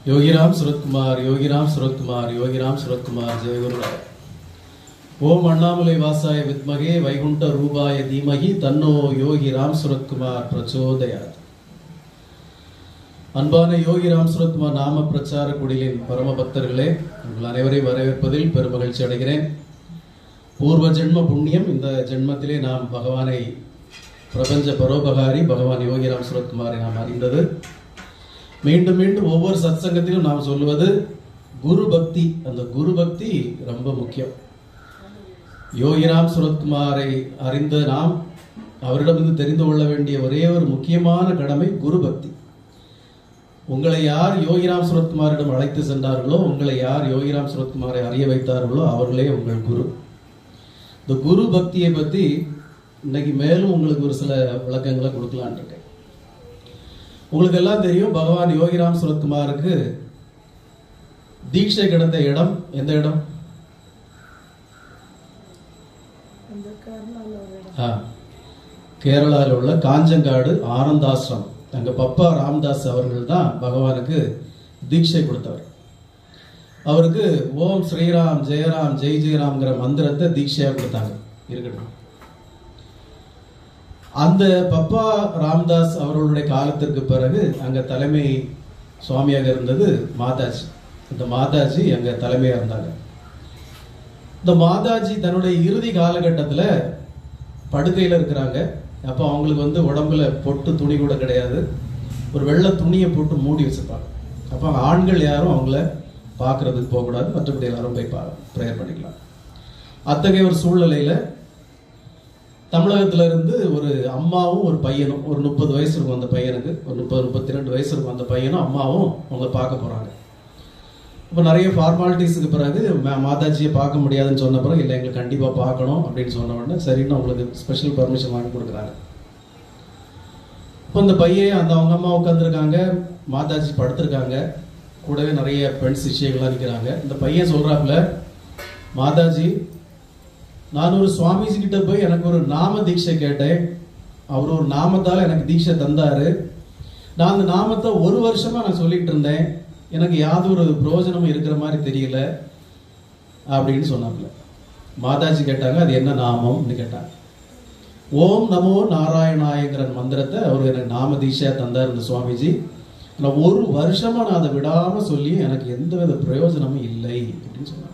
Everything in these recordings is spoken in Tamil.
योगीराम सूरत कुमार, योगीराम सूरत कुमार, योगीराम सूरत कुमार, जय गुरुराय। ओम अण्णामलै वासाय विद्महे वैकुंठ रूपाय धीमहि तन्नो योगी राम सूरत कुमार प्रचोदयात्. அன்பான யோகி ராம் சுரத்குமார் நாம பிரச்சார குடிலின் பரம பக்தர்களே, உங்கள் அனைவரையும் வரவேற்பதில் பெருமகிழ்ச்சி அடைகிறேன். பூர்வ ஜென்ம புண்ணியம், இந்த ஜென்மத்திலே நாம் பகவானை, பிரபஞ்ச பரோபகாரி பகவான் யோகி ராம் சுரத்குமாரை நாம் அறிந்தது. மீண்டும் மீண்டும் ஒவ்வொரு சத்சங்கத்திலும் நாம் சொல்லுவது குரு பக்தி. அந்த குரு பக்தி ரொம்ப முக்கியம். யோகிராம் சுரத்குமாரை அறிந்த நாம் அவரிடமிருந்து தெரிந்து கொள்ள வேண்டிய ஒரே ஒரு முக்கியமான கடமை குரு பக்தி. உங்களை யார் யோகிராம் சுரத்குமாரிடம் அழைத்து சென்றார்களோ, உங்களை யார் யோகிராம் சுரத்குமாரை அறிய வைத்தார்களோ அவர்களே உங்கள் குரு. இந்த குரு பக்தியை பற்றி இன்னைக்கு மேலும் உங்களுக்கு ஒரு சில விளக்கங்களை கொடுக்கலான் இருக்கேன். உங்களுக்கு எல்லாம் தெரியும், பகவான் யோகிராம் சுரத்குமாருக்கு தீட்சை கிடைத்த இடம் எந்த இடம்? கேரளாவில் உள்ள காஞ்சங்காடு ஆனந்தாசிரம். அங்க பப்பா ராம்தாஸ் அவர்கள் தான் பகவானுக்கு தீட்சை கொடுத்தவர். அவருக்கு ஓம் ஸ்ரீராம் ஜெயராம் ஜெய் ஜெயராம்ங்கிற மந்திரத்தை தீட்சையா கொடுத்தாங்க. இருக்கட்டும், அந்த பப்பா ராம்தாஸ் அவர்களுடைய காலத்திற்கு பிறகு அங்க தலைமை சுவாமியாக இருந்தது மாதாஜி. இந்த மாதாஜி அங்க தலைமையா இருந்தாங்க. இந்த மாதாஜி தன்னுடைய இறுதி காலகட்டத்தில் படுக்கையில் இருக்கிறாங்க. அப்போ அவங்களுக்கு உடம்புல பொட்டு துணி கூட கிடையாது. ஒரு வெள்ளை துணியை போட்டு மூடி வச்சிருப்பாங்க. அப்போ ஆண்கள் யாரும் அவங்கள பார்க்கறதுக்கு போகக்கூடாது, மற்றபடி எல்லாரும் போய் ப்ரேயர் பண்ணிக்கலாம். அத்தகைய ஒரு சூழ்நிலையில தமிழகத்துல இருந்து ஒரு அம்மாவும் ஒரு பையனும், ஒரு 30 வயசு இருக்கும் அந்த பையனுக்கு, ஒரு 30-32 வயசு இருக்கும் அந்த பையனும் அம்மாவும் அவங்க பார்க்க போறாங்க. இப்போ நிறைய ஃபார்மாலிட்டிஸுக்கு பிறகு மாதாஜியை பார்க்க முடியாதுன்னு சொன்ன பிறகு, இல்லை எங்களுக்கு கண்டிப்பாக பார்க்கணும் அப்படின்னு சொன்ன உடனே சரின்னு அவங்களுக்கு ஸ்பெஷல் பர்மிஷன் வாங்கி கொடுக்குறாங்க. இப்போ இந்த பையன் அவங்க அம்மா உட்காந்துருக்காங்க, மாதாஜி படுத்திருக்காங்க, கூடவே நிறைய பெண் சிஷ்யர்கள்லாம் இருக்கிறாங்க. இந்த பையன் சொல்றாப்புல, மாதாஜி, நான் ஒரு சுவாமிஜி கிட்ட போய் எனக்கு ஒரு நாம தீட்சை கேட்டேன். அவர் ஒரு நாமத்தால் எனக்கு தீட்சை தந்தாரு. நான் அந்த நாமத்தை 1 வருஷமா நான் சொல்லிட்டு இருந்தேன். எனக்கு யாதொரு பிரயோஜனமும் இருக்கிற மாதிரி தெரியல அப்படின்னு சொன்னாப்புல. மாதாஜி கேட்டாங்க, அது என்ன நாமம்னு கேட்டாங்க. ஓம் நமோ நாராயணாயங்கிற மந்திரத்தை அவர் எனக்கு நாம தீட்சையா தந்தார் இந்த சுவாமிஜி. நான் 1 வருஷமா நான் அதை விடாம சொல்லி எனக்கு எந்தவித பிரயோஜனமும் இல்லை அப்படின்னு சொன்னாங்க.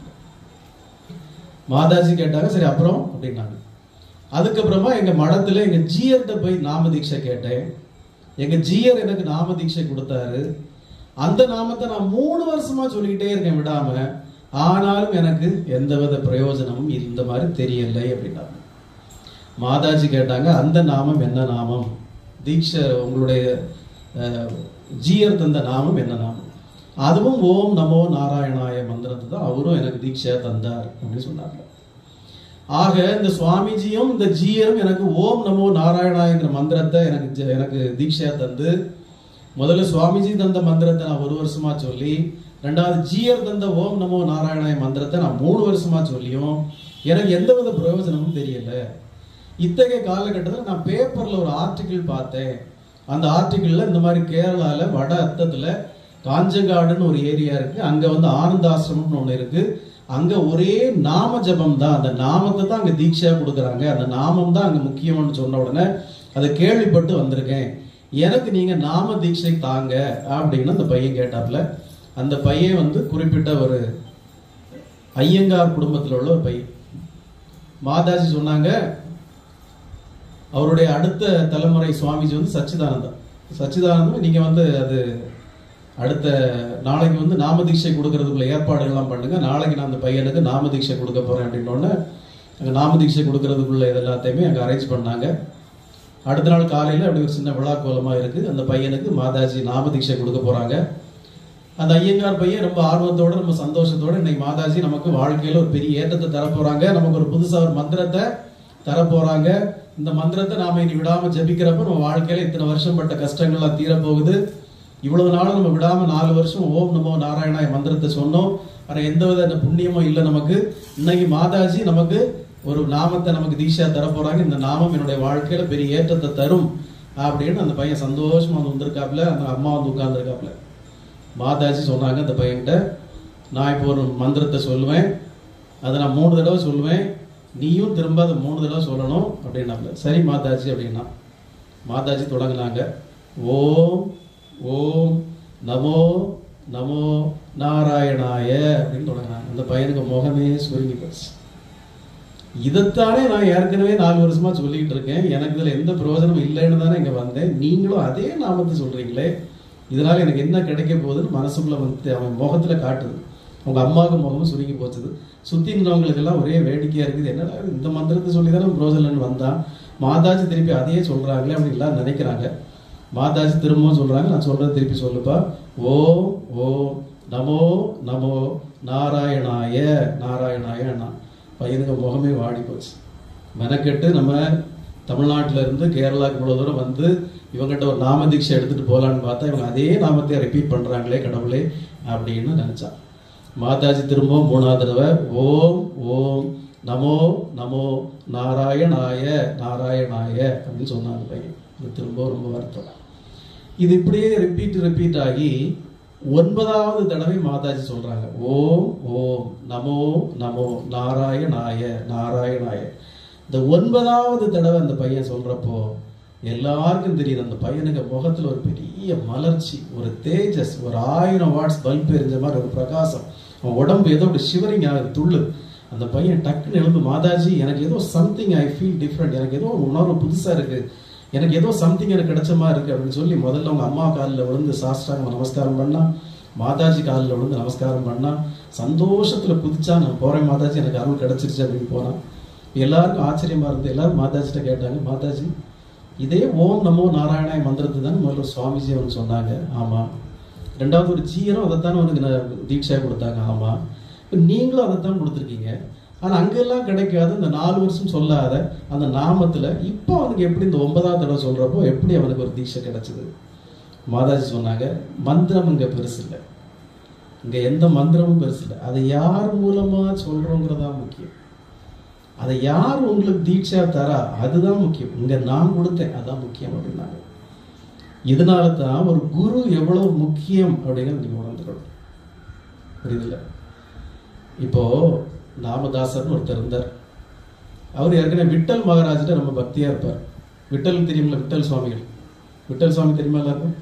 மாதாஜி கேட்டாங்க, சரி அப்புறம் அப்படின்னாங்க. அதுக்கப்புறமா எங்க மடத்துல எங்க ஜீயர்கிட்ட போய் நாம தீட்சை கேட்டேன். எங்க ஜீயர் எனக்கு நாம தீட்சை கொடுத்தாரு. அந்த நாமத்தை நான் 3 வருஷமா சொல்லிக்கிட்டே இருக்கேன் விடாம. ஆனாலும் எனக்கு எந்தவித பிரயோஜனமும் இந்த மாதிரி தெரியலை அப்படின்னாங்க. மாதாஜி கேட்டாங்க, அந்த நாமம் என்ன நாமம்? தீட்சை உங்களுடைய ஜீயர் தந்த நாமம் என்ன நாமம்? அதுவும் ஓம் நமோ நாராயணாய மந்திரத்தை தான் அவரும் எனக்கு தீட்சையா தந்தார் அப்படின்னு சொன்னாங்க. ஆக இந்த சுவாமிஜியும் இந்த ஜீயரும் எனக்கு ஓம் நமோ நாராயணாயங்கிற மந்திரத்தை எனக்கு தீட்சையா தந்து, முதல்ல சுவாமிஜி தந்த மந்திரத்தை நான் 1 வருஷமா சொல்லி, 2வது ஜீயர் தந்த ஓம் நமோ நாராயணாய மந்திரத்தை நான் 3 வருஷமா சொல்லியும் எனக்கு எந்தவித பிரயோஜனமும் தெரியல. இத்தகைய காலகட்டத்தில் நான் பேப்பர்ல ஒரு ஆர்டிகிள் பார்த்தேன். அந்த ஆர்டிகிள்ல இந்த மாதிரி கேரளால வட அத்தத்துல காஞ்சங்காடுன்னு ஒரு ஏரியா இருக்கு. அங்க ஆனந்தாசிரமம்னு ஒண்ணு இருக்கு. அங்க ஒரே நாம ஜபம் தான், அந்த நாமத்தை தான் அங்க தீட்சையா கொடுக்குறாங்க, அந்த நாமம் தான் அங்க முக்கியம்னு சொன்ன உடனே அதை கேள்விப்பட்டு வந்திருக்கேன், எனக்கு நீங்க நாம தீட்சை தாங்க அப்படின்னு அந்த பையன் கேட்டாப்ல. அந்த பையன் குறிப்பிட்ட ஒரு ஐயங்கார் குடும்பத்தில் உள்ள ஒரு பையன். மாதாஜி சொன்னாங்க, அவருடைய அடுத்த தலைமுறை சுவாமிஜி சச்சிதானந்தம். சச்சிதானந்தம் நீங்க அது அடுத்த நாளைக்கு நாம தீட்சை கொடுக்கறதுக்குள்ள ஏற்பாடுகள்லாம் பண்ணுங்க, நாளைக்கு நான் அந்த பையனுக்கு நாம தீட்சை கொடுக்க போறேன் அப்படின்னோடனே அங்க நாம தீட்சை கொடுக்கறதுக்குள்ள இது எல்லாத்தையுமே அங்க அரேஞ்ச் பண்ணாங்க. அடுத்த நாள் காலையில் அப்படி ஒரு சின்ன விழா கோலமாக இருக்கு. அந்த பையனுக்கு மாதாஜி நாம தீட்சை கொடுக்க போறாங்க. அந்த ஐயங்கார் பையன் ரொம்ப ஆர்வத்தோட, ரொம்ப சந்தோஷத்தோட, இன்னைக்கு மாதாஜி நமக்கு வாழ்க்கையில ஒரு பெரிய ஏற்றத்தை தரப்போறாங்க, நமக்கு ஒரு புதுசா ஒரு மந்திரத்தை தரப்போறாங்க, இந்த மந்திரத்தை நாம இனி விடாம ஜபிக்கிறப்ப நம்ம வாழ்க்கையில இத்தனை வருஷம் பட்ட கஷ்டங்கள்லாம் தீரப்போகுது. இவ்வளவு நாளும் நம்ம விடாம 4 வருஷம் ஓம் நமோ நாராயணாய மந்திரத்தை சொன்னோம், ஆனா எந்தவித புண்ணியமும் இல்லை நமக்கு. இன்னைக்கு மாதாஜி நமக்கு ஒரு நாமத்தை நமக்கு தீட்சா தர போறாங்க, இந்த நாமம் என்னுடைய வாழ்க்கையில பெரிய ஏற்றத்தை தரும் அப்படின்னு அந்த பையன் சந்தோஷமா வந்திருக்காப்ல. அந்த அம்மா உட்கார்ந்துருக்காப்ல. மாதாஜி சொன்னாங்க அந்த பையன்கிட்ட, நான் இப்போ ஒரு மந்திரத்தை சொல்லுவேன், அதை நான் 3 தடவை சொல்லுவேன், நீயும் திரும்ப அதை 3 தடவை சொல்லணும் அப்படின்னாங்க. சரி மாதாஜி அப்படின்னா மாதாஜி தொடங்கினாங்க. ஓம் ஓம் நமோ நமோ நாராயணாய அப்படின்னு தொடங்கினாங்க. அந்த பையனுக்கு முகமே சுருங்கி போச்சு. இதைத்தானே நான் ஏற்கனவே 4 வருஷமா சொல்லிக்கிட்டு இருக்கேன், எனக்கு இதில் எந்த பிரயோஜனம் இல்லைன்னு தானே இங்கே வந்தேன், நீங்களும் அதே நாமத்தை சொல்றீங்களே, இதனால எனக்கு என்ன கிடைக்க போகுதுன்னு மனசுக்குள்ள வந்து அவன் முகத்துல காட்டுது. அவங்க அம்மாவுக்கு முகமும் சுருங்கி போச்சுது. சுற்றி இருந்தவங்களுக்கெல்லாம் ஒரே வேடிக்கையா இருக்குது, என்னடா இந்த மந்திரத்தை சொல்லி தானே பிரயோஜனம்னு வந்தான், மாதாஜி திருப்பி அதையே சொல்றாங்களே அப்படின்னு எல்லாம் நினைக்கிறாங்க. மாதாஜி திரும்பவும் சொல்றாங்க, நான் சொல்றது திருப்பி சொல்லுப்பா. ஓம் ஓம் நமோ நமோ நாராயணாய நாராயணாய. பையனுக்கு முகமே வாடி போச்சு. மெனக்கெட்டு நம்ம தமிழ்நாட்டில இருந்து கேரளாவுக்கு இவ்வளவு தூரம் வந்து இவங்ககிட்ட ஒரு நாம தீட்சை எடுத்துட்டு போகலான்னு பார்த்தா இவங்க அதே நாமத்தை ரிப்பீட் பண்றாங்களே கடவுளே அப்படின்னு நினைச்சான். மாதாஜி திரும்பவும் 3ஆவது தடவை ஓம் ஓம் நமோ நமோ நாராயணாய நாராயணாய அப்படின்னு சொன்னாங்க பையன். இது திரும்ப ரொம்ப வருத்தம். இது இப்படியே ரிப்பீட் ஆகி 9ஆவது தடவை மாதாஜி சொல்றாங்க ஓம் ஓம் நமோ நமோ நாராயணாய நாராயணாய. இந்த 9ஆவது தடவை அந்த பையன் சொல்றப்போ எல்லாருக்கும் தெரியுது, அந்த பையனுக்கு முகத்துல ஒரு பெரிய மலர்ச்சி, ஒரு தேஜஸ், ஒரு 1000 வாட்ஸ் பல்ப் எரிஞ்ச மாதிரி ஒரு பிரகாசம். அவன் உடம்பு ஏதோ ஒரு ஷிவரிங் ஆகுது, துள்ளு. அந்த பையன் டக்குன்னு எழுந்து, மாதாஜி எனக்கு ஏதோ சம்திங் ஐ ஃபீல் டிஃப்ரெண்ட், எனக்கு ஏதோ ஒரு உணர்வு புதுசா இருக்கு, எனக்கு ஏதோ சம்திங் எனக்கு கிடைச்ச மாதிரி இருக்கு அப்படின்னு சொல்லி முதல்ல அவங்க அம்மா காலில் விழுந்து சாஷ்டாங்க நமஸ்காரம் பண்ணா. மாதாஜி காலில் விழுந்து நமஸ்காரம் பண்ணா. சந்தோஷத்துல குதிச்சா, நான் போறேன் மாதாஜி, எனக்கு அருள் கிடைச்சிருச்சு அப்படின்னு போனான். எல்லாருக்கும் ஆச்சரியமா இருந்து எல்லாரும் மாதாஜிட்ட கேட்டாங்க, மாதாஜி இதே ஓம் நமோ நாராயணாய மந்திரத்தை தான் முதல்ல சுவாமிஜி அவனுக்கு சொன்னாங்க. ஆமா. 2வது ஒரு ஜீயரும் அதைத்தான் அவனுக்கு தீட்சா கொடுத்தாங்க. ஆமா. இப்போ நீங்களும் அதைத்தான் கொடுத்துருக்கீங்க. ஆனா அங்கெல்லாம் கிடைக்காத இந்த 4 வருஷம் சொல்லாத அந்த நாமத்துல இப்போ அவனுக்கு எப்படி இந்த 9ஆவது தடவை சொல்றப்போ எப்படி அவனுக்கு ஒரு தீட்சை கிடைச்சது? மாதாஜி சொன்னாங்க, மந்திரம் இங்க பெருசு இல்லை, இங்க எந்த மந்திரமும் பெருசு இல்லை, அதை யார் மூலமா சொல்றோங்கிறதா முக்கியம். அதை யார் உங்களுக்கு தீட்சா தரா அதுதான் முக்கியம், இங்க நான் கொடுத்தேன் அதான் முக்கியம் அப்படின்னாங்க. இதனால தான் ஒரு குரு எவ்வளவு முக்கியம் அப்படிங்கிறது நீங்க உணர்ந்துக்கணும். புரியுதுல்ல? இப்போ நாமதாசர்னு ஒருத்தர் இருந்தார். அவர் ஏற்கனவே விட்டல் மகாராஜிட்ட ரொம்ப பக்தியா இருப்பார். விட்டல் தெரியுமில்ல, விட்டல் சுவாமிகள். விட்டல் சுவாமி தெரியுமா எல்லாருக்கும்?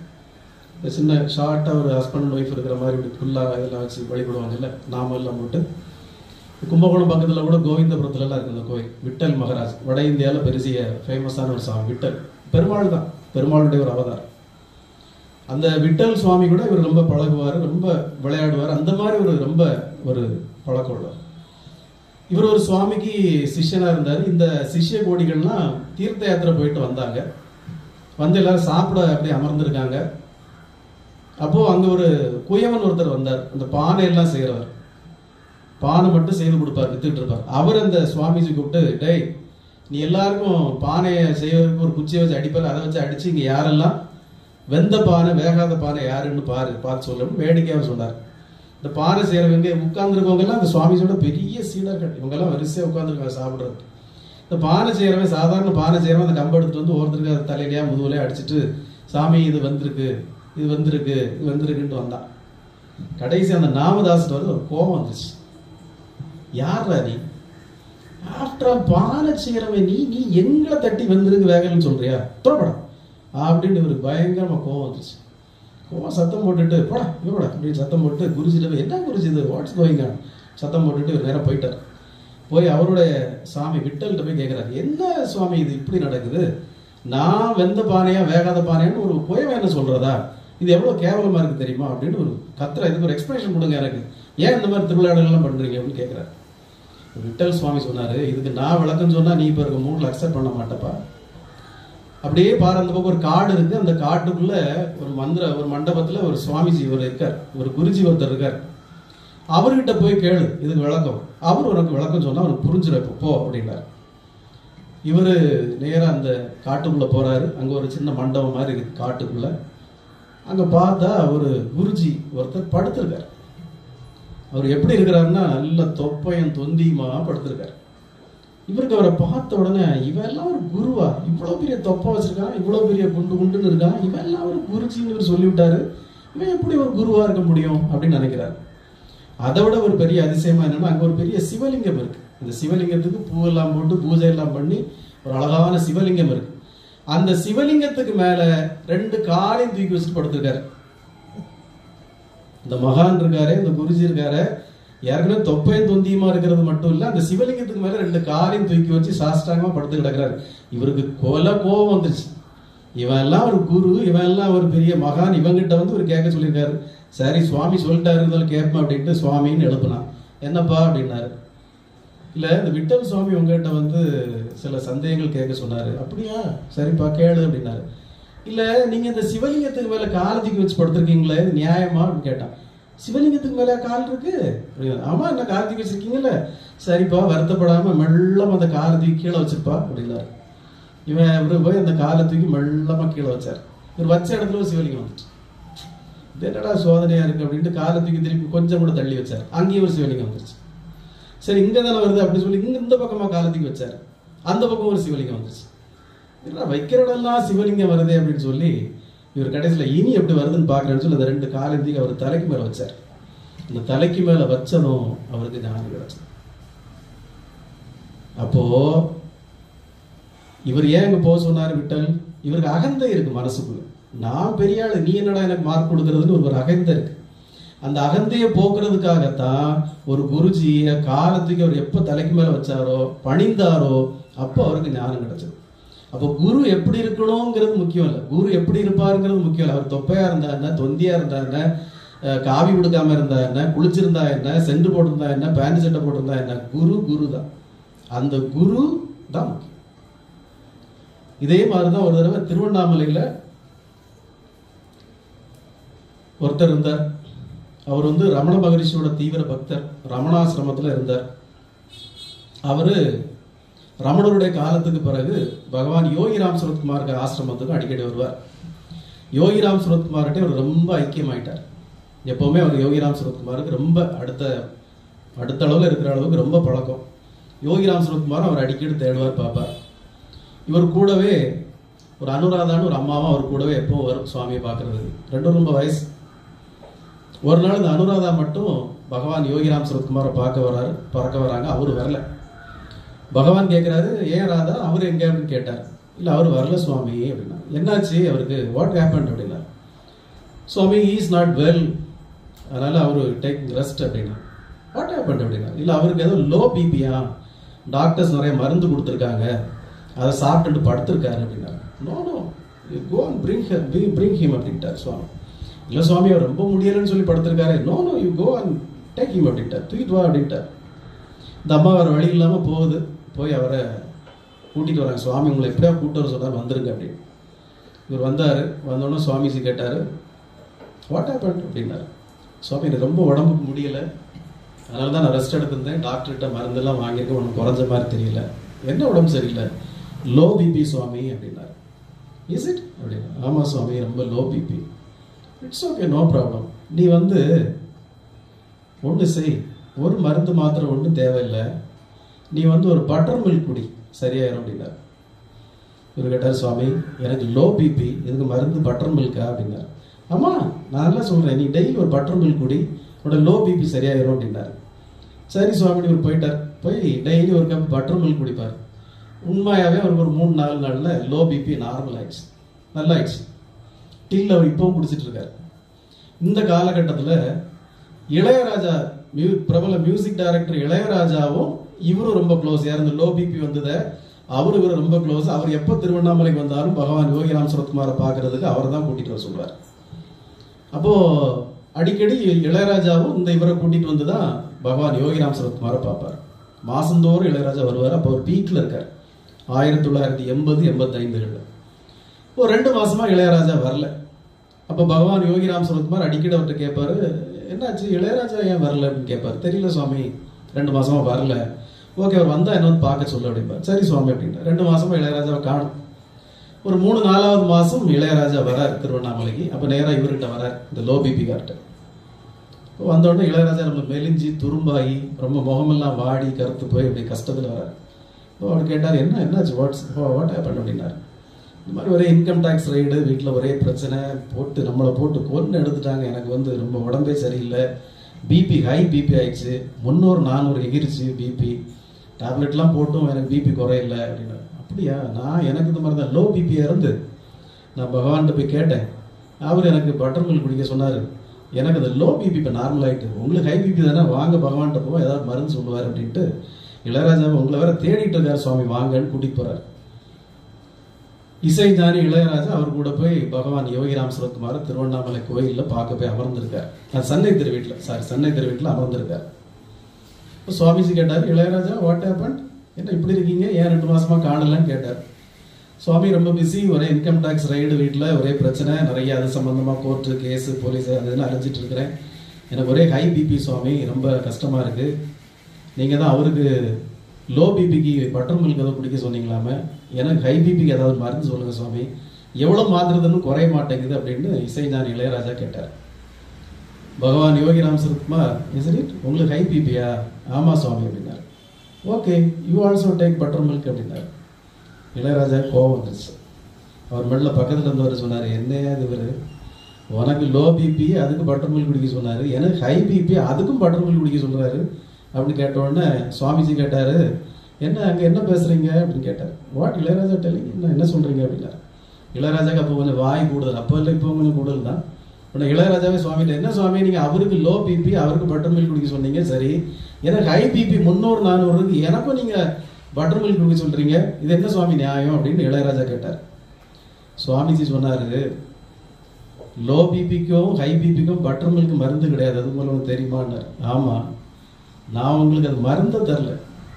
சின்ன ஷார்ட்டா ஒரு ஹஸ்பண்ட் அண்ட் ஒய்ஃப் இருக்கிற மாதிரி இப்படி ஃபுல்லா இதெல்லாம் வச்சு வழிபடுவாங்க இல்லை, நாம எல்லாம் போட்டு. கும்பகோணம் பக்கத்துல கூட கோவிந்தபுரத்துல எல்லாம் இருக்கு அந்த கோயில். விட்டல் மகாராஜ் வட இந்தியாவில் பெரிய ஃபேமஸான ஒரு சாமி விட்டல். பெருமாள் தான், பெருமாளுடைய ஒரு அவதாரம். அந்த விட்டல் சுவாமி கூட இவர் ரொம்ப பழகுவார், ரொம்ப விளையாடுவார், அந்த மாதிரி ஒரு ரொம்ப ஒரு பழக்கம் உள்ளவர். இவர் ஒரு சுவாமிக்கு சிஷ்யனா இருந்தார். இந்த சிஷ்ய கோடிகள்லாம் தீர்த்த யாத்திரை போயிட்டு வந்தாங்க. வந்து எல்லாரும் சாப்பிட அப்படியே அமர்ந்திருக்காங்க. அப்போ அங்க ஒரு குயவன் ஒருத்தர் வந்தார். அந்த பானை எல்லாம் செய்யறவர், பானை மட்டும் செய்து கொடுப்பார், வித்துட்டு இருப்பார். அவர் அந்த சுவாமிஜி கூப்பிட்டு, டேய் நீ எல்லாருக்கும் பானையை செய்வதற்கு ஒரு குச்சியை வச்சு அடிப்பார், அதை வச்சு அடிச்சு இங்க யாரெல்லாம் வெந்த பானை வேகாத பானை யாருன்னு பார்த்து சொல்லணும் வேடிக்கையாக சொன்னார். இந்த பானை செய்யறவங்க உட்கார்ந்துருக்கவங்க எல்லாம் அந்த சுவாமிஜியோட பெரிய சீடர்கள், இவங்க எல்லாம் வரிசையா உட்கார்ந்துருக்காங்க சாப்பிடுறது. இந்த பானை செய்யறவன், சாதாரண பானை செய்யறவன் அந்த கம்பு எடுத்துட்டு வந்து ஒருத்தருக்கு அது தலையிலையா முதுகுலையா அடிச்சுட்டு, சாமி இது வந்திருக்கு இது வந்திருக்கு இது வந்திருக்குன்ட்டு வந்தான். கடைசி அந்த நாமதாசன் வந்து ஒரு கோபம் வந்துச்சு. யாரா நீ? ஆஃப்டர் ஆல் பானை செய்யறவன் நீ நீ எங்களை தட்டி வந்திருக்கு வேகலன்னு சொல்றியா? தொடப்படா அப்படின்னு இவருக்கு பயங்கரமா கோபம் வந்துச்சு. கோபம் சத்தம் போட்டுட்டு போடா இவட அப்படின்னு சத்தம் போட்டு குருஜிட்ட, என்ன குருஜி இது, வாட்ஸ் கோயிங் ஆன் சத்தம் போட்டுட்டு இவர் நேரம் போயிட்டார். போய் அவருடைய சாமி விட்டல்கிட்ட போய் கேட்கிறாரு, என்ன சுவாமி இது இப்படி நடக்குது? நான் வெந்த பானையா வேகாத பானையான்னு ஒரு குயவன் என்ன சொல்றதா? இது எவ்வளவு கேவலமா இருக்கு தெரியுமா அப்படின்னு ஒரு கத்துற. இதுக்கு ஒரு எக்ஸ்பிளேஷன் கொடுங்க எனக்கு, ஏன் இந்த மாதிரி திருவிழாடெல்லாம் பண்றீங்க அப்படின்னு கேட்கிறாரு. விட்டல் சுவாமி சொன்னாரு, இதுக்கு நான் விளக்கம் சொன்னா நீ இப்ப இருக்க மூட்ல அக்செப்ட் பண்ண மாட்டப்பா. அப்படியே பாரு, அந்த பக்கம் ஒரு காடு இருக்கு, அந்த காட்டுக்குள்ள ஒரு மண்டபத்துல ஒரு சுவாமிஜி ஒரு இருக்கார், ஒரு குருஜி ஒருத்தர் இருக்கார். அவர்கிட்ட போய் கேளு இதுக்கு விளக்கம். அவர் உனக்கு விளக்கம் சொன்னா அவனுக்கு புரிஞ்சிடும் போ அப்படின்னாரு. இவரு நேரா அந்த காட்டுக்குள்ள போறாரு. அங்க ஒரு சின்ன மண்டபம் மாதிரி இருக்கு காட்டுக்குள்ள. அங்க பார்த்தா ஒரு குருஜி ஒருத்தர் படுத்திருக்காரு. அவர் எப்படி இருக்கிறாருன்னா நல்ல தொப்பையும் தொந்தியுமா படுத்திருக்காரு. இவருக்கு அவரை பார்த்த உடனே, இவெல்லாம் ஒரு குருவா, இவ்வளவு பெரிய தொப்பை வச்சிருக்கான், இவ்வளவு பெரிய குண்டுன்னு இருக்கான், இவெல்லாம் ஒரு குருஜின்னு இவர் சொல்லிவிட்டாரு. இவன் எப்படி ஒரு குருவா இருக்க முடியும் அப்படின்னு நினைக்கிறார். அதை விட ஒரு பெரிய அதிசயமா என்னன்னா, அங்க ஒரு பெரிய சிவலிங்கம் இருக்கு. அந்த சிவலிங்கத்துக்கு பூவெல்லாம் போட்டு பூஜை எல்லாம் பண்ணி ஒரு அழகான சிவலிங்கம் இருக்கு. அந்த சிவலிங்கத்துக்கு மேல 2 காலையும் தூக்கி வச்சுட்டு படுத்திருக்காரு. இந்த மகான் இருக்காரு, இந்த குருஜி இருக்காரு, ஏற்கனவே தொப்பையும் தொந்தியுமா இருக்கிறது மட்டும் இல்ல, அந்த சிவலிங்கத்துக்கு மேல 2 காலையும் தூக்கி வச்சு சாஷ்டாங்கமா படுத்து கிடக்கிறாரு. இவருக்கு கோபம் வந்துருச்சு. இவன் எல்லாம் ஒரு குரு, இவன் எல்லாம் ஒரு பெரிய மகான், இவங்கிட்ட வந்து ஒரு கேட்க சொல்லியிருக்காரு. சரி சுவாமி சொல்லிட்டாரு, இருந்தாலும் கேட்பேன் அப்படின்ட்டு சுவாமின்னு எழுப்புனான். என்னப்பா அப்படின்னாரு. இல்ல இந்த விட்டல் சுவாமி உங்ககிட்ட வந்து சில சந்தேகங்கள் கேட்க சொன்னாரு. அப்படியா, சரிப்பா கேளு அப்படின்னாரு. இல்ல நீங்க இந்த சிவலிங்கத்துக்கு மேல காலத்துக்கு வச்சு படுத்திருக்கீங்களே, நியாயமா அப்படின்னு கேட்டான். சிவலிங்கத்துக்கு மேல கால் இருக்கு? ஆமா, என்ன காலத்துக்கு வச்சிருக்கீங்கல்ல? சரிப்பா வருத்தப்படாம மெல்லமா அந்த காலத்துக்கு கீழே வச்சிருப்பா அப்படின்னாரு. இவன் போய் அந்த காலை தூக்கி மெல்லமா கீழே வச்சார். இவர் வச்ச இடத்துல ஒரு சிவலிங்கம் வந்துச்சு. இது என்னடா சோதனையா இருக்கு அப்படின்ட்டு காலை தூக்கி திருப்பி கொஞ்சம் கூட தள்ளி வச்சார். அங்கேயும் ஒரு சிவலிங்கம் வந்துருச்சு. சரி இங்க தானே வருது அப்படின்னு சொல்லி இந்த பக்கமா காலத்துக்கு வச்சாரு. அந்த பக்கம் ஒரு சிவலிங்கம் வந்துருச்சு. வைக்கிற இடம்லாம் சிவலிங்கம் வருதே அப்படின்னு சொல்லி இவர் கடைசியில இனி எப்படி வருதுன்னு பாக்குறேன்னு சொல்லி அந்த 2 காலத்தையும் அவர் தலைக்கு மேல வச்சார். அந்த தலைக்கு மேல வச்சதும் அவருக்கு ஞானம் கிடைச்சது. அப்போ இவர் ஏன் இங்க போக சொன்னாரு விட்டல்? இவருக்கு அகந்தை இருக்கு மனசுக்குள்ள. நான் பெரிய ஆளு, நீ என்னடா எனக்கு மார்க் கொடுக்கறதுன்னு ஒரு அகந்தை இருக்கு. அந்த அகந்தையை போக்குறதுக்காகத்தான் ஒரு குருஜிய காலத்துக்கு அவர் எப்ப தலைக்கு மேல வச்சாரோ, பணிந்தாரோ, அப்போ அவருக்கு ஞானம் கிடைச்சது. அப்போ குரு எப்படி இருக்கணுங்கிறது முக்கியம் இல்லை, குரு எப்படி இருப்பாருங்கிறது முக்கியம் இல்லை. அவர் தொப்பையா இருந்தா என்ன, தொந்தியா இருந்தா என்ன, காவி கொடுக்காம இருந்தா என்ன, குளிச்சிருந்தா என்ன, சென்று போட்டிருந்தா என்ன, பேண்ட் சட்டை போட்டிருந்தா என்ன, குரு தான். அந்த குரு தான் முக்கியம். இதே மாதிரிதான் ஒரு தடவை திருவண்ணாமலையில ஒருத்தர் இருந்தார். அவர் வந்து ரமண மகரிஷியோட தீவிர பக்தர், ரமணாசிரமத்தில் இருந்தார். அவரு ரமணருடைய காலத்துக்கு பிறகு பகவான் யோகிராம் சுரத்குமாருக்கு ஆசிரமத்துக்கு அடிக்கடி வருவார். யோகிராம் சுரத்குமார்கிட்ட அவர் ரொம்ப ஐக்கியமாயிட்டார். எப்பவுமே அவர் யோகிராம் சுரத்குமாருக்கு ரொம்ப அடுத்த அளவில் இருக்கிற அளவுக்கு ரொம்ப பழக்கம். யோகிராம் சுரத்குமார் அவர் அடிக்கடி தேடுவார், பார்ப்பார். இவர் கூடவே ஒரு அனுராதான்னு ஒரு அம்மாவும் அவர் கூடவே எப்பவும் வரும் சுவாமியை பார்க்கறதுக்கு. 2 ரொம்ப வயசு. ஒரு நாள் இந்த அனுராதா மட்டும் பகவான் யோகிராம் சுரத்குமாரை பார்க்க வராங்க. அவரு வரல. பகவான் கேட்கிறாரு, ஏன் ராதா அவர் எங்க அப்படின்னு கேட்டார். இல்ல அவர் வரல சுவாமி அப்படின்னா. என்னாச்சு அவருக்கு, வாட் ஹேப்பன் அப்படின்னா. சுவாமி இஸ் நாட் வெல், அதனால அவரு டேக் ரெஸ்ட் அப்படின்னா. வாட் ஹேப்பன் அப்படின்னா. இல்ல அவருக்கு ஏதோ லோ பிபியா, டாக்டர்ஸ் நிறைய மருந்து கொடுத்துருக்காங்க, அதை சாப்பிட்டுட்டு படுத்திருக்காரு அப்படின்னா. No no, go and bring him அப்படின்ட்டார் சுவாமி. இல்லை சுவாமி அவர் ரொம்ப முடியலன்னு சொல்லி படுத்திருக்காரு. No no, you go and take him அப்படின்ட்டார், தூக்கிட்டு வா அப்படின்ட்டார். இந்த அம்மா வேறு வழி இல்லாமல் போகுது. போய் அவரை கூட்டிகிட்டு வராங்க. சுவாமி உங்களை எப்படியா கூப்பிட்டு வர சொன்னார், வந்துருங்க அப்படின்னு. இவர் வந்தார். வந்தோடனே சுவாமிஜி கேட்டார், வாட் ஹேப்பன் அப்படின்னாரு. சுவாமி எனக்கு ரொம்ப உடம்புக்கு முடியலை, அதனால தான் நான் ரெஸ்ட் எடுத்திருந்தேன், டாக்டர்கிட்ட மருந்தெல்லாம் வாங்கியிருக்கேன், ஒன்றும் குறைஞ்ச மாதிரி தெரியல. என்ன உடம்பு சரியில்லை? லோ பிபி சுவாமி அப்படின்னாரு. இஸ் இட் அப்படின்னா. ஆமாம் சுவாமி ரொம்ப low BP. It's okay, no problem. நீ வந்து ஒன்று செய், ஒரு மருந்து மாத்திரை ஒன்றும் தேவையில்லை, நீ வந்து ஒரு பட்டர் மில்க் குடி, சரியாயிரும் அப்படின்னாரு. இவர் கேட்டார், சுவாமி எனக்கு லோ பிபி, இதுக்கு மருந்து பட்டர் மில்கா அப்படின்னாரு. ஆமாம் நான் நல்லா சொல்கிறேன், நீ டெய்லி ஒரு பட்டர் மில்க் குடி, உன்னோட லோ பிபி சரியாயிரும் அப்படின்னாரு. சரி சுவாமி இவர் போயிட்டார். போய் டெய்லி ஒரு கப் பட்டர் மில்க் குடிப்பார். உண்மையாகவே அவருக்கு ஒரு 3-4 நாளில் லோ பிபி நார்மல் ஆயிடுச்சு, நல்லா ஆயிடுச்சு. டில் அவர் இப்பவும் குடிச்சிட்டு இருக்காரு. இந்த காலகட்டத்தில் இளையராஜா, பிரபல மியூசிக் டைரக்டர் இளையராஜாவும் இவரும் ரொம்ப க்ளோஸ். யார் இந்த லோ பிபி வந்ததை அவரு இவரு ரொம்ப க்ளோஸ். அவர் எப்போ திருவண்ணாமலைக்கு வந்தாலும் பகவான் யோகிராம் சுரத்குமாரை பார்க்கறதுக்கு அவரை தான் கூட்டிட்டு வர சொல்றாரு. அப்போ அடிக்கடி இளையராஜாவும் இந்த இவரை கூட்டிட்டு வந்து தான் பகவான் யோகிராம் சுரத்குமாரை பார்ப்பார். மாசந்தோறும் இளையராஜா வருவார். அப்போ ஒரு பீக்ல இருக்கார், 1980-85. ஒரு 2 மாசமா இளையராஜா வரல. அப்போ பகவான் யோகிராம் சுரத்குமார் அடிக்கடி அவர்கிட்ட கேட்பாரு, என்னாச்சு இளையராஜா ஏன் வரல அப்படின்னு கேட்பாரு. தெரியல சுவாமி 2 மாசமா வரல. ஓகே அவர் வந்தா என்ன வந்து பார்க்க சொல்ல அப்படின்பார். சரி சுவாமி அப்படின்ட்டு 2 மாசமா இளையராஜாவை காணும். ஒரு 3-4வது மாசம் இளையராஜா வரார் திருவண்ணாமலைக்கு. அப்போ நேராக இவர்கிட்ட வரார், இந்த லோ பிபி கார்ட்ட. வந்தோடனே இளையராஜா நம்ம மெலிஞ்சி துரும்பாகி ரொம்ப முகமெல்லாம் வாடி கருத்து போய் அப்படி கஷ்டத்தில் வரார். அவர் கேட்டார், என்னாச்சு, வாட் ஹேப்பன் அப்படின்னாரு. இந்த மாதிரி ஒரே இன்கம் டேக்ஸ் ரைடு, வீட்டில் ஒரே பிரச்சனை, நம்மளை போட்டு கொன்று எடுத்துட்டாங்க. எனக்கு ரொம்ப உடம்பே சரியில்லை, பிபி ஹை பிபி ஆயிடுச்சு, 300-400 எகிரிச்சு பிபி, டேப்லெட்லாம் போட்டும் எனக்கு பிபி குறையில அப்படின்னு. அப்படியா, எனக்கு இந்த மாதிரி தான் லோ பிபியாக இருந்து நான் பகவான்கிட்ட போய் கேட்டேன். அவர் எனக்கு பட்டர் மில்க் குடிக்க சொன்னார். எனக்கு அந்த லோ பிபி இப்போ நார்மல் ஆகிட்டு, உங்களுக்கு ஹை பிபி தானே, வாங்க பகவான்கிட்ட போவோம், ஏதாவது மருந்து சொல்லுவார் அப்படின்ட்டு இளையராஜாவை உங்களை வேற தேடிட்டு இருக்கார் சுவாமி, வாங்கன்னு கூட்டிகிட்டு போகிறார். இசை ஞானி இளையராஜா அவர் கூட போய் பகவான் யோகிராம் சுரத்குமார் திருவண்ணாமலை கோயிலில் பார்க்க போய் அமர்ந்திருக்கார். சென்னை திருவீட்டில் அமர்ந்திருக்கார். இப்போ சுவாமிஜி கேட்டார், இளையராஜா வாட் ஹேப்பன், என்ன இப்படி இருக்கீங்க, ஏன் 2 மாசமா காணலன்னு கேட்டார். சுவாமி ரொம்ப பிஸி, ஒரே இன்கம் டேக்ஸ் ரைடு, வீட்டில் ஒரே பிரச்சனை நிறைய, அது சம்பந்தமா கோர்ட்டு கேஸு போலீஸ் அதெல்லாம் அலைஞ்சிட்டு இருக்கிறேன், எனக்கு ஒரே ஹை பிபி சுவாமி, ரொம்ப கஷ்டமா இருக்கு. நீங்க தான் அவருக்கு லோ பிபிக்கு பட்டர் மில்க் ஏதோ குடிக்க சொன்னீங்களாமே, எனக்கு ஹை பிபிக்கு ஏதாவது மருந்து சொல்லுங்க சுவாமி, எவ்வளோ மாத்திரதுன்னு குறைய மாட்டேங்குது அப்படின்னு இசைஞானி இளையராஜா கேட்டார். பகவான் யோகிராம் சுரத்குமார், உங்களுக்கு ஹை பிபியா, ஆமா சுவாமி அப்படின்னாரு. Okay, you also take butter milk அப்படின்னாரு. இளையராஜா கோவம் வந்துருச்சு. அவர் மெல்ல பக்கத்தில் இருந்தவர் சொன்னார், என்ன இவர், உனக்கு லோ பிபி அதுக்கு பட்டர் மில்க் குடிக்க சொன்னார், எனக்கு ஹை பிபி அதுக்கும் பட்டர் மில்க் குடிக்க சொல்கிறாரு அப்படின்னு கேட்ட உடனே சுவாமிஜி கேட்டார், அங்கே என்ன பேசுகிறீங்க அப்படின்னு கேட்டார். வாட் இளையராஜா டெல்லிங், என்ன சொல்கிறீங்க அப்படின்னாரு. இளையராஜாக்கு அப்போ கொஞ்சம் வாய் கூடுதல், அப்போ இல்லை இப்போ கொஞ்சம் கூடுதல் தான். உடனே இளையராஜாவே சுவாமிகிட்ட, என்ன சுவாமி நீங்கள் அவருக்கு லோ பிபி அவருக்கு பட்டர் மில்க் குடிக்க சொன்னீங்க, சரி எனக்கு ஹை பிபி 300-400 இருக்கு, எனக்கும் நீங்கள் பட்டர் மில்க் குடிக்க சொல்கிறீங்க, இது என்ன சுவாமி நியாயம் அப்படின்னு இளையராஜா கேட்டார். சுவாமிஜி சொன்னார், லோ பிபிக்கும் ஹை பிபிக்கும் பட்டர் மில்க் மருந்து கிடையாது, அது மூலம் தெரியுமான்னார். ஆமாம், நான் உங்களுக்கு அது மருந்தை தரல,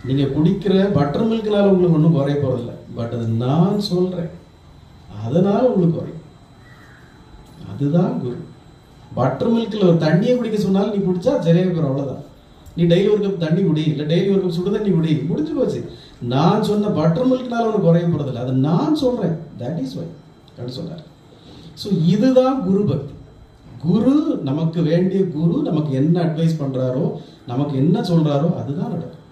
நீங்கள் குடிக்கிற பட்டர் மில்க்னால உங்களுக்கு ஒன்றும் குறைய போகிறதில்ல, பட் அது நான் சொல்கிறேன் அதனால உங்களுக்கு குறையும். அதுதான் குரு. பட்டர் மில்கில் ஒரு தண்ணியை குடிக்க சொன்னாலும் நீ குடிச்சா சரியாக போகிற, அவ்வளோதான். நீ டெய்லி ஒரு கப் தண்ணி குடி, இல்லை டெய்லி ஒரு கப் சுடு தண்ணி குடி, முடிஞ்சு போச்சு. நான் சொன்ன பட்டர் மில்க்னால ஒன்று குறைய போகிறதில்ல, அது நான் சொல்கிறேன், தட் இஸ் வை அப்படின்னு சொன்னார். ஸோ இதுதான் குரு பக்தி. குரு நமக்கு வேண்டிய குரு நமக்கு என்ன அட்வைஸ் பண்ணுறாரோ, நமக்கு என்ன சொல்கிறாரோ அதுதான் நடக்கும்.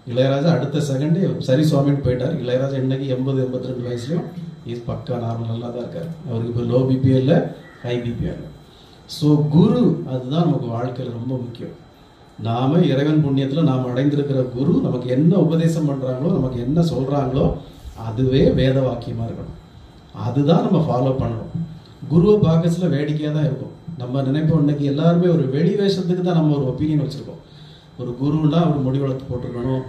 இளையராஜா அடுத்த செகண்டே சரி சுவாமின்னு போயிட்டார். இளையராஜா இன்னைக்கு 80-82 வயசுலையும் இஸ் பக்கா நார்மல், நல்லா தான் இருக்கார். அவருக்கு இப்போ லோ பிபி இல்லை, ஹை பிபி இல்லை. ஸோ குரு அதுதான் நமக்கு வாழ்க்கையில் ரொம்ப முக்கியம். நாம இறைவன் புண்ணியத்தில் நாம் அடைந்திருக்கிற குரு நமக்கு என்ன உபதேசம் பண்ணுறாங்களோ, நமக்கு என்ன சொல்கிறாங்களோ அதுவே வேத வாக்கியமாக இருக்கணும். அதுதான் நம்ம ஃபாலோ பண்ணணும். குருவை பார்க்கறதுல வேடிக்கையாக தான் இருக்கும். நம்ம நினைப்போம் இன்னைக்கு எல்லாருமே ஒரு வெளி வேஷத்துக்கு தான் நம்ம ஒரு ஒப்பீனியன் வச்சுருக்கோம். ஒரு குருன்னா ஒரு முடி வளர்த்து போட்டிருக்கணும்,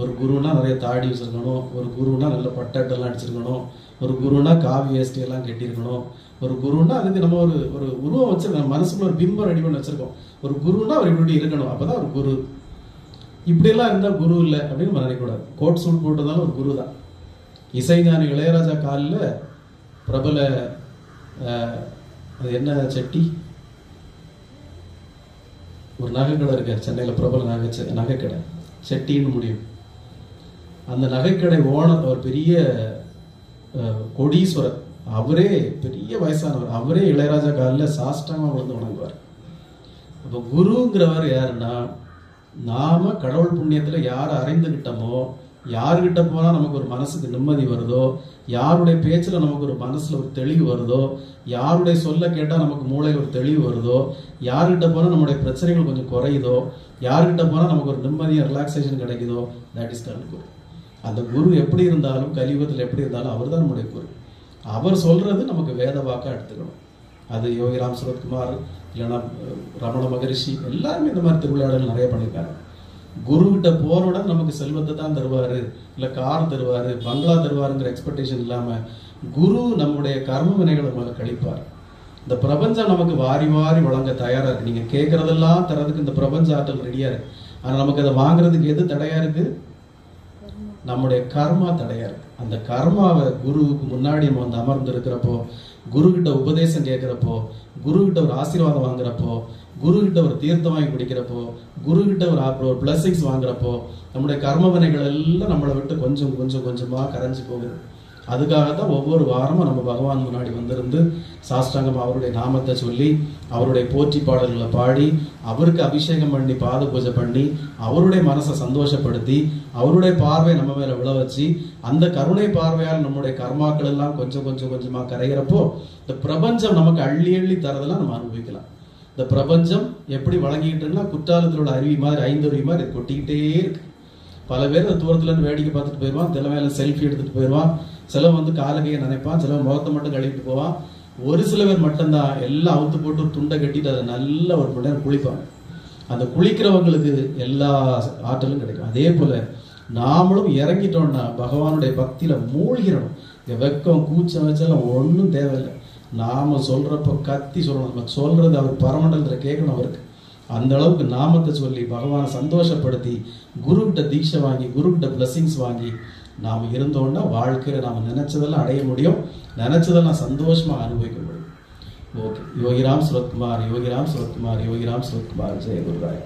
ஒரு குருன்னா நிறைய தாடி வச்சுருக்கணும், ஒரு குருன்னா நல்ல பட்டட்டெல்லாம் அடிச்சிருக்கணும், ஒரு குருன்னா காவி வேஷ்டியெல்லாம் கட்டியிருக்கணும், ஒரு குருன்னா அதுக்கு நம்ம ஒரு உருவம் வச்சிருக்கோம், மனசுக்குள்ள ஒரு பிம்பம் ரெடி பண்ணி வச்சிருக்கோம். ஒரு குருன்னா அவர் இப்படி இருக்கணும், அப்போதான் ஒரு குரு. இப்படியெல்லாம் இருந்தால் குரு இல்லை அப்படின்னு நம்ம நினைக்கக்கூடாது. கோட் சூட் போட்டதாலும் ஒரு குரு தான். இசைஞானி இளையராஜா காலில் பிரபல அது என்ன செட்டி ஒரு நகைக்கடை இருக்கார் சென்னையில், பிரபல நகைக்கடை செட்டின்னு முடியும். அந்த நகைக்கடை ஓனர் ஒரு பெரிய கோடீஸ்வரர், அவரே பெரிய வயசானவர், அவரே இளையராஜா காலில் சாஷ்டாங்கமாக விழுந்து வணங்குவார். அப்போ குருங்கிறவர் யாருன்னா, நாம கடவுள் புண்ணியத்தில் யாரை அறிந்துகிட்டோமோ, யாருக்கிட்ட போனால் நமக்கு ஒரு மனசுக்கு நிம்மதி வருதோ, யாருடைய பேச்சில் நமக்கு ஒரு மனசில் ஒரு தெளிவு வருதோ, யாருடைய சொல்ல கேட்டால் நமக்கு மூளையில் ஒரு தெளிவு வருதோ, யாருக்கிட்ட போனால் நம்முடைய பிரச்சனைகள் கொஞ்சம் குறையுதோ, யாருக்கிட்ட போனால் நமக்கு ஒரு நிம்மதியாக ரிலாக்ஸேஷன் கிடைக்குதோ, தட் இஸ் கால்ட் குரு. அந்த குரு எப்படி இருந்தாலும், கலியுகத்தில் எப்படி இருந்தாலும் அவர் தான் நம்முடைய குரு. அவர் சொல்றது நமக்கு வேத வாக்கா எடுத்துக்கணும். அது யோகிராம் சுரத்குமார் இல்லைன்னா ரமண மகரிஷி எல்லாருமே இந்த மாதிரி திருவிளையாடல் நிறைய பண்ணியிருக்காங்க. குரு கிட்ட போனோட நமக்கு செல்வத்தை தான் தருவாரு, இல்லை கார் தருவாரு, பங்களா தருவாருங்கிற எக்ஸ்பெக்டேஷன் இல்லாமல் குரு நம்முடைய கர்ம வினைகளை நமக்கு கழிப்பார். இந்த பிரபஞ்சம் நமக்கு வாரி வாரி வழங்க தயாரா இருக்கு. நீங்க கேட்கறதெல்லாம் தரதுக்கு இந்த பிரபஞ்ச ஆற்றல் ரெடியா இருக்கு. ஆனா நமக்கு அதை வாங்குறதுக்கு எது தடையா இருக்கு? நம்முடைய கர்மா தடையா இருக்கு. அந்த கர்மாவை குருவுக்கு முன்னாடி நம்ம வந்து அமர்ந்து இருக்கிறப்போ, குரு கிட்ட உபதேசம் கேட்கிறப்போ, குரு கிட்ட ஒரு ஆசீர்வாதம் வாங்குறப்போ, குரு கிட்ட ஒரு தீர்த்தம் வாங்கி குடிக்கிறப்போ, குரு கிட்ட ஒரு பிளஸிங்ஸ் வாங்குறப்போ, நம்முடைய கர்ம வினைகள் எல்லாம் நம்மளை விட்டு கொஞ்சம் கொஞ்சம் கொஞ்சமா கரைஞ்சு போகுது. அதுக்காக தான் ஒவ்வொரு வாரமும் நம்ம பகவான் முன்னாடி வந்திருந்து சாஷ்டாங்கம் அவருடைய நாமத்தை சொல்லி அவருடைய போற்றி பாடல்களை பாடி அவருக்கு அபிஷேகம் பண்ணி பாத பூஜை பண்ணி அவருடைய மனசை சந்தோஷப்படுத்தி அவருடைய பார்வை நம்ம மேல விழ வச்சு அந்த கருணை பார்வையால் நம்முடைய கர்மாக்கள் எல்லாம் கொஞ்சம் கொஞ்சம் கொஞ்சமா கரைகிறப்போ இந்த பிரபஞ்சம் நமக்கு அள்ளி அள்ளி தரதெல்லாம் நம்ம அனுபவிக்கலாம். இந்த பிரபஞ்சம் எப்படி வழங்கிக்கிட்டுன்னா குற்றாலத்தில் உள்ள அருவி மாதிரி 5 அருவி மாதிரி கொட்டிக்கிட்டே இருக்கு. பல பேர் அந்த தூரத்துல இருந்து வேடிக்கை பார்த்துட்டு போயிடுவான், சில மேல செல்ஃபி எடுத்துட்டு போயிடுவான், சிலவன் வந்து காலகையை நினைப்பான், சிலவன் முகத்தை மட்டும் கழுவிட்டு போவான். ஒரு சில பேர் மட்டும்தான் எல்லாம் அவுத்து போட்டு துண்டை கட்டிட்டு அதை நல்ல ஒரு மணி நேரம் குளிப்பாங்க. அந்த குளிக்கிறவங்களுக்கு எல்லா ஆற்றலும் கிடைக்கும். அதே போல நாமளும் இறங்கிட்டோம்னா பகவானுடைய பக்தியில மூழ்கிடணும். வெக்கம் கூச்சம் வச்சாலும் ஒன்றும் தேவையில்லை. நாம சொல்றப்ப கத்தி சொல்லணும். நம்ம சொல்றது அவர் பரமண்டலத்துல கேட்கணும். அவருக்கு அந்த அளவுக்கு நாமத்தை சொல்லி பகவானை சந்தோஷப்படுத்தி குருக்கிட்ட தீட்சை வாங்கி குருக்கிட்ட பிளஸிங்ஸ் வாங்கி நாம் இருந்தோம்னா வாழ்க்கையில நாம் நினைச்சதெல்லாம் அடைய முடியும், நினைச்சதெல்லாம் சந்தோஷமா அனுபவிக்க முடியும். ஓகே. யோகிராம் சுரத்குமார், யோகிராம் சுரத்குமார், யோகிராம் சுரத்குமார். ஜெய குருராயா.